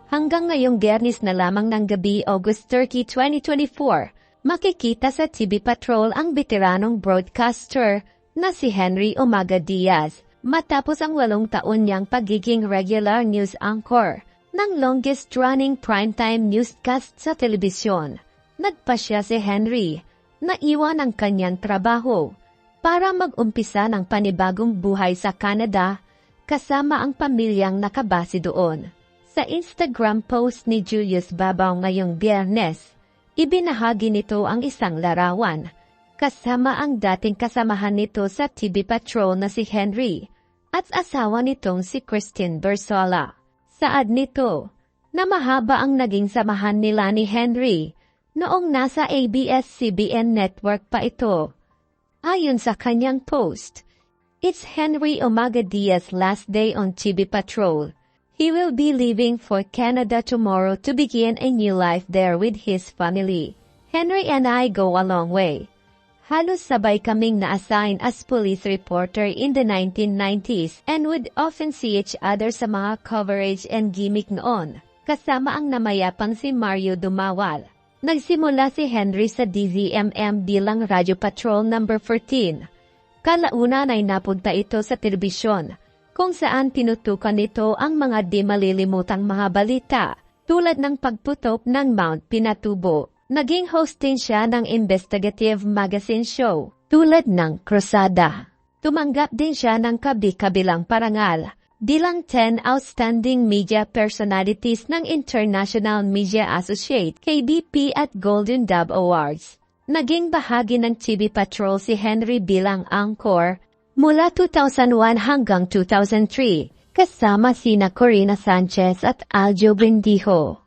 Hanggang ngayong Biyernes na lamang ng gabi, August 30, 2024, makikita sa TV Patrol ang veteranong broadcaster na si Henry Umaga Diaz matapos ang 8 taon niyang pagiging regular news anchor ng longest-running primetime newscast sa telebisyon. Nagpasya si Henry na iwan ang kanyang trabaho para mag-umpisa ng panibagong buhay sa Canada kasama ang pamilyang nakabase doon. Sa Instagram post ni Julius Babaw ngayong Biyernes, ibinahagi nito ang isang larawan kasama ang dating kasamahan nito sa TV Patrol na si Henry at asawa nitong si Christine Bersola. Saad nito na mahaba ang naging samahan nila ni Henry noong nasa ABS-CBN network pa ito. Ayon sa kanyang post, "It's Henry Umaga Diaz's last day on TV Patrol. He will be leaving for Canada tomorrow to begin a new life there with his family. Henry and I go a long way. Halos sabay kaming na-assign as police reporter in the 1990s and would often see each other sa mga coverage and gimmick noon, kasama ang namayapang si Mario Dumawal." Nagsimula si Henry sa DZMM bilang Radio Patrol No. 14. Kalaunan ay napunta ito sa telebisyon, kung saan tinutukan nito ang mga di malilimutang mga balita, tulad ng pagputok ng Mount Pinatubo. Naging host din siya ng investigative magazine show, tulad ng Crusada. Tumanggap din siya ng kabi-kabilang parangal, bilang 10 Outstanding Media Personalities ng International Media Associate, KBP at Golden Dove Awards. Naging bahagi ng TV Patrol si Henry bilang anchor mula 2001 hanggang 2003, kasama sina Corina Sanchez at Aljo Bendijo.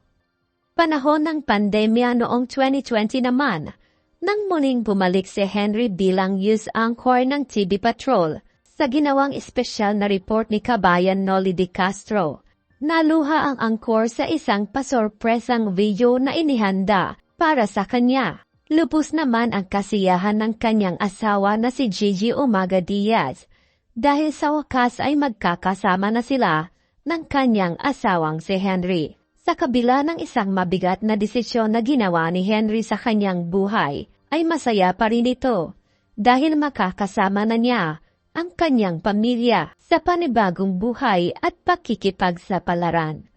Panahon ng pandemya noong 2020 naman, nang muling bumalik si Henry bilang news anchor ng TV Patrol sa ginawang espesyal na report ni Kabayan Noli de Castro. Naluha ang anchor sa isang pasorpresang video na inihanda para sa kanya. Lubos naman ang kasiyahan ng kanyang asawa na si Gigi Umaga Diaz dahil sa wakas ay magkakasama na sila ng kanyang asawang si Henry. Sa kabila ng isang mabigat na desisyon na ginawa ni Henry sa kanyang buhay, ay masaya pa rin ito dahil makakasama na niya ang kanyang pamilya sa panibagong buhay at pakikipagsapalaran.